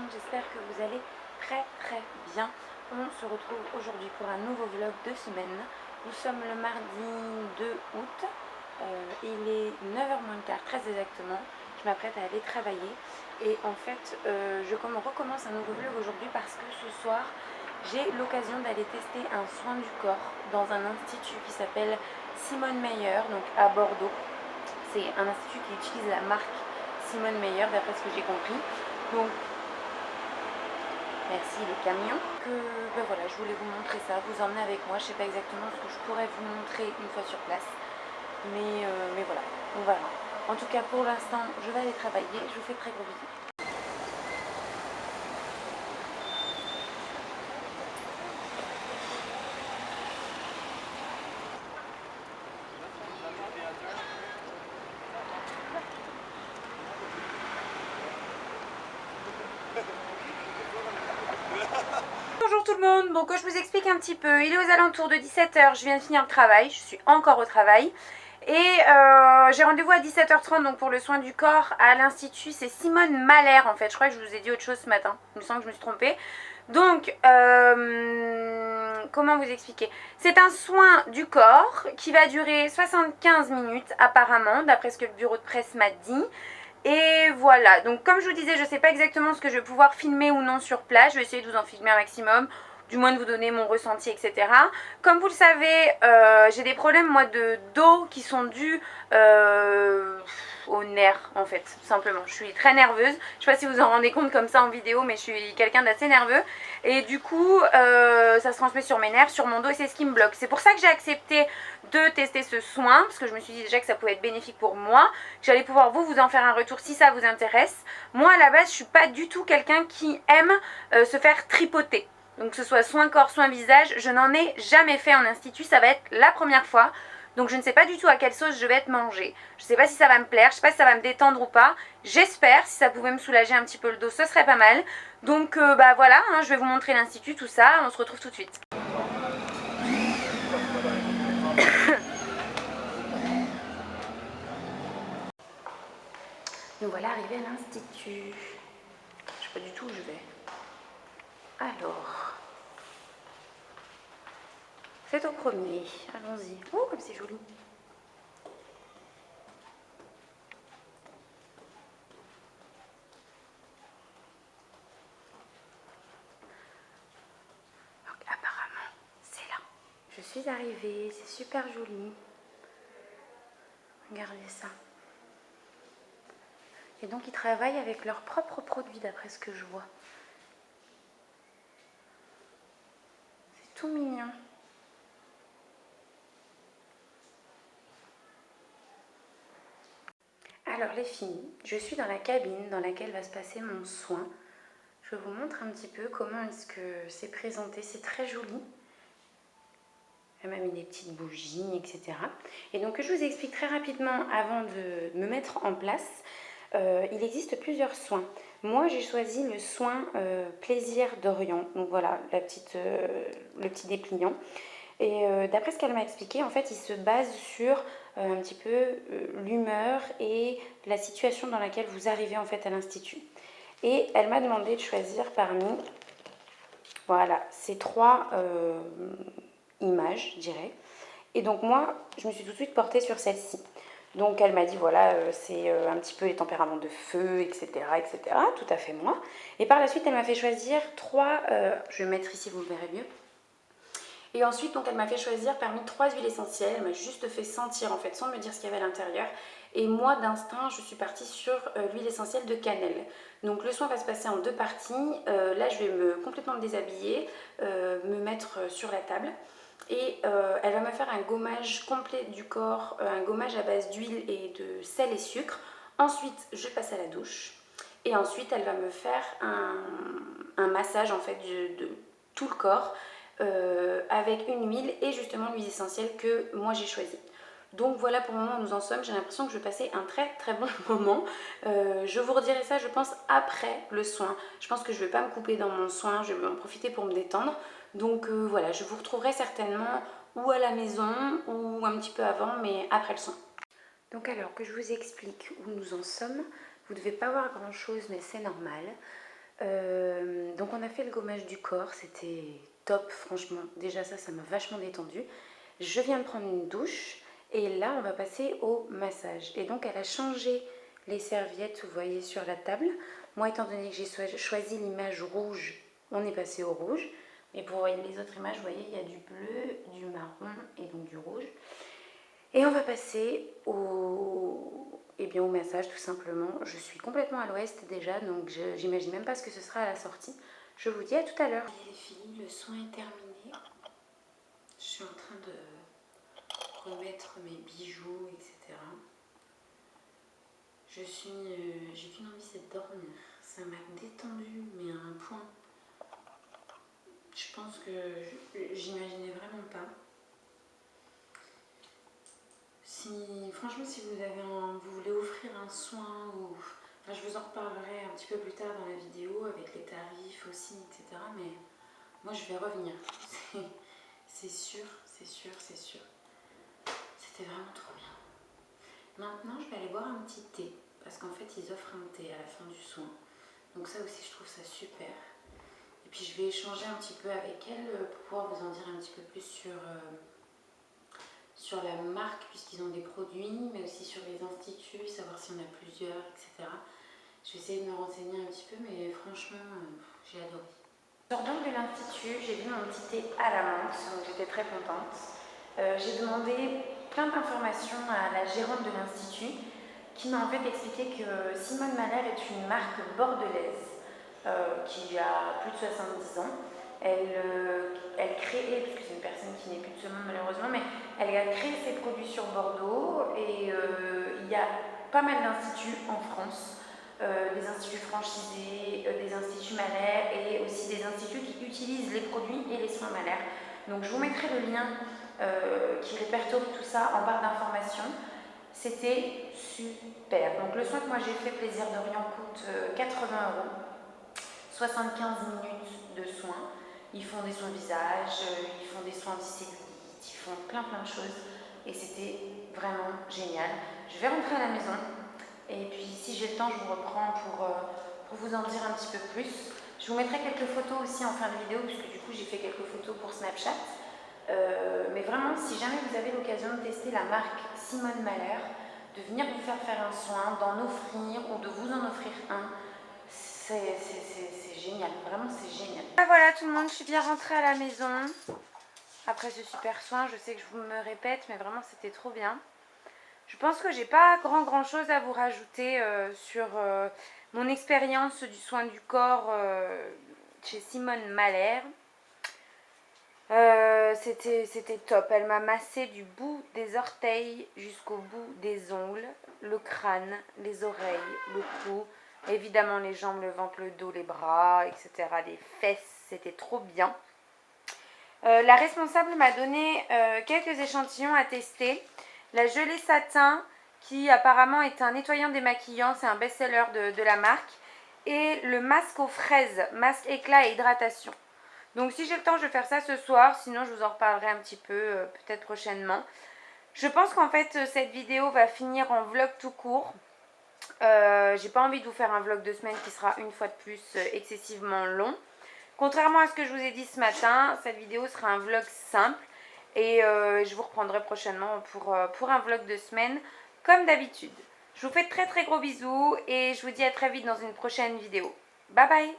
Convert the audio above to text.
monde, j'espère que vous allez très bien. On se retrouve aujourd'hui pour un nouveau vlog de semaine. Nous sommes le mardi 2 août, il est 9h moins le quart, très exactement. Je m'apprête à aller travailler et en fait je recommence un nouveau vlog aujourd'hui parce que ce soir j'ai l'occasion d'aller tester un soin du corps dans un institut qui s'appelle Simone Meyer, donc à Bordeaux. C'est un institut qui utilise la marque Simone Meyer d'après ce que j'ai compris. Donc merci les camions. Voilà, je voulais vous montrer ça, vous emmener avec moi. Je sais pas exactement ce que je pourrais vous montrer une fois sur place, mais voilà, on verra. En tout cas pour l'instant je vais aller travailler. Je vous fais de très gros bisous. Bonjour tout le monde, bon que je vous explique un petit peu, il est aux alentours de 17h, je viens de finir le travail, je suis encore au travail. Et j'ai rendez-vous à 17h30 donc pour le soin du corps à l'institut, c'est Simone Meyer en fait, je crois que je vous ai dit autre chose ce matin, il me semble que je me suis trompée. Donc, comment vous expliquer? C'est un soin du corps qui va durer 75 minutes apparemment, d'après ce que le bureau de presse m'a dit. Et voilà, donc comme je vous disais, je ne sais pas exactement ce que je vais pouvoir filmer ou non sur place. Je vais essayer de vous en filmer un maximum, du moins de vous donner mon ressenti, etc. Comme vous le savez, j'ai des problèmes moi de dos qui sont dus aux nerfs en fait, tout simplement. Je suis très nerveuse, je ne sais pas si vous en rendez compte comme ça en vidéo, mais je suis quelqu'un d'assez nerveux. Et du coup, ça se transmet sur mes nerfs, sur mon dos, et c'est ce qui me bloque. C'est pour ça que j'ai accepté de tester ce soin, parce que je me suis dit déjà que ça pouvait être bénéfique pour moi, que j'allais pouvoir vous en faire un retour si ça vous intéresse. Moi à la base je suis pas du tout quelqu'un qui aime se faire tripoter, donc que ce soit soin corps, soin visage, je n'en ai jamais fait en institut, ça va être la première fois. Donc je ne sais pas du tout à quelle sauce je vais être mangée. Je ne sais pas si ça va me plaire, je ne sais pas si ça va me détendre ou pas. J'espère, si ça pouvait me soulager un petit peu le dos, ce serait pas mal. Donc bah voilà, hein, je vais vous montrer l'institut, tout ça, on se retrouve tout de suite. Nous voilà arrivés à l'institut. Je sais pas du tout où je vais. Alors, c'est au premier. Allons-y. Oh, comme c'est joli. Donc apparemment, c'est là. Je suis arrivée, c'est super joli. Regardez ça. Et donc ils travaillent avec leurs propres produits d'après ce que je vois. C'est tout mignon. Alors les filles, je suis dans la cabine dans laquelle va se passer mon soin. Je vous montre un petit peu comment est-ce que c'est présenté. C'est très joli. Elle m'a mis des petites bougies, etc. Et donc je vous explique très rapidement avant de me mettre en place. Il existe plusieurs soins. Moi j'ai choisi le soin plaisir d'Orient. Donc voilà, le petit dépliant. Et d'après ce qu'elle m'a expliqué, en fait il se base sur un petit peu l'humeur et la situation dans laquelle vous arrivez en fait à l'institut. Et elle m'a demandé de choisir parmi voilà, ces trois images, je dirais. Et donc moi, je me suis tout de suite portée sur celle-ci. Donc elle m'a dit, voilà, c'est un petit peu les tempéraments de feu, etc., etc. Tout à fait moi. Et par la suite, elle m'a fait choisir trois, je vais mettre ici, vous le verrez mieux. Et ensuite, donc elle m'a fait choisir parmi trois huiles essentielles. Elle m'a juste fait sentir, en fait, sans me dire ce qu'il y avait à l'intérieur. Et moi, d'instinct, je suis partie sur l'huile essentielle de cannelle. Donc le soin va se passer en deux parties. Là, je vais complètement me déshabiller, me mettre sur la table. Et elle va me faire un gommage complet du corps, un gommage à base d'huile et de sel et sucre. Ensuite, je passe à la douche. Et ensuite, elle va me faire un massage en fait de tout le corps avec une huile et justement l'huile essentielle que moi j'ai choisie. Donc voilà pour le moment où nous en sommes. J'ai l'impression que je vais passer un très bon moment. Je vous redirai ça je pense après le soin. Je pense que je ne vais pas me couper dans mon soin, je vais en profiter pour me détendre. Donc voilà, je vous retrouverai certainement ou à la maison ou un petit peu avant, mais après le soin. Donc alors que je vous explique où nous en sommes, vous ne devez pas voir grand chose mais c'est normal. Donc on a fait le gommage du corps, c'était top franchement. Déjà ça m'a vachement détendue. Je viens de prendre une douche et là on va passer au massage. Et donc elle a changé les serviettes, vous voyez, sur la table. Moi, étant donné que j'ai choisi l'image rouge, on est passé au rouge. Mais pour les autres images, vous voyez, il y a du bleu, du marron et donc du rouge. Et on va passer au massage tout simplement. Je suis complètement à l'ouest déjà, donc j'imagine même pas ce que ce sera à la sortie. Je vous dis à tout à l'heure. Les filles, le soin est terminé. Je suis en train de remettre mes bijoux, etc. J'ai qu'une envie, c'est de dormir. Ça m'a détendue, mais à un point. Je pense que j'imaginais vraiment pas. Franchement, si vous voulez offrir un soin, enfin, je vous en reparlerai un petit peu plus tard dans la vidéo avec les tarifs aussi, etc. Mais moi, je vais revenir. C'est sûr, c'est sûr, c'est sûr. C'était vraiment trop bien. Maintenant, je vais aller boire un petit thé parce qu'en fait, ils offrent un thé à la fin du soin. Donc ça aussi, je trouve ça super. Et puis, je vais échanger un petit peu avec elle pour pouvoir vous en dire un petit peu plus sur la marque, puisqu'ils ont des produits, mais aussi sur les instituts, savoir s'il y en a plusieurs, etc. Je vais essayer de me renseigner un petit peu, mais franchement, j'ai adoré. Je sors donc de l'institut, j'ai vu mon petit thé à la menthe, donc j'étais très contente. J'ai demandé plein d'informations à la gérante de l'institut, qui m'a en fait expliqué que Simone Malher est une marque bordelaise qui a plus de 70 ans. Elle crée, puisque c'est une personne qui n'est plus de ce monde malheureusement, mais elle a créé ses produits sur Bordeaux et il y a pas mal d'instituts en France, des instituts franchisés, des instituts Malher et aussi des instituts qui utilisent les produits et les soins Malher. Donc je vous mettrai le lien qui répertorie tout ça en barre d'informations. C'était super. Donc le soin que moi j'ai fait, Plaisir d'Orient, coûte 80 €, 75 minutes de soins. Ils font des soins visage, ils font des soins anti-cellulite, ils font plein de choses et c'était vraiment génial. Je vais rentrer à la maison et puis si j'ai le temps, je vous reprends pour vous en dire un petit peu plus. Je vous mettrai quelques photos aussi en fin de vidéo puisque du coup j'ai fait quelques photos pour Snapchat. Mais vraiment, si jamais vous avez l'occasion de tester la marque Simone Malher, de venir vous faire un soin, d'en offrir ou de vous en offrir un, c'est génial, vraiment c'est génial. Ah, voilà tout le monde, je suis bien rentrée à la maison après ce super soin. Je sais que je vous me répète, mais vraiment c'était trop bien. Je pense que j'ai pas grand chose à vous rajouter sur mon expérience du soin du corps chez Simone Malher. C'était top. Elle m'a massé du bout des orteils jusqu'au bout des ongles, le crâne, les oreilles, le cou, évidemment les jambes, le ventre, le dos, les bras, etc. Les fesses, c'était trop bien. La responsable m'a donné quelques échantillons à tester. La gelée satin, qui apparemment est un nettoyant démaquillant, c'est un best-seller de la marque. Et le masque aux fraises, masque éclat et hydratation. Donc si j'ai le temps, je vais faire ça ce soir. Sinon, je vous en reparlerai un petit peu, peut-être prochainement. Je pense qu'en fait, cette vidéo va finir en vlog tout court. J'ai pas envie de vous faire un vlog de semaine qui sera une fois de plus excessivement long. Contrairement à ce que je vous ai dit ce matin, cette vidéo sera un vlog simple. Et je vous reprendrai prochainement pour un vlog de semaine, comme d'habitude. Je vous fais de très gros bisous et je vous dis à très vite dans une prochaine vidéo. Bye bye!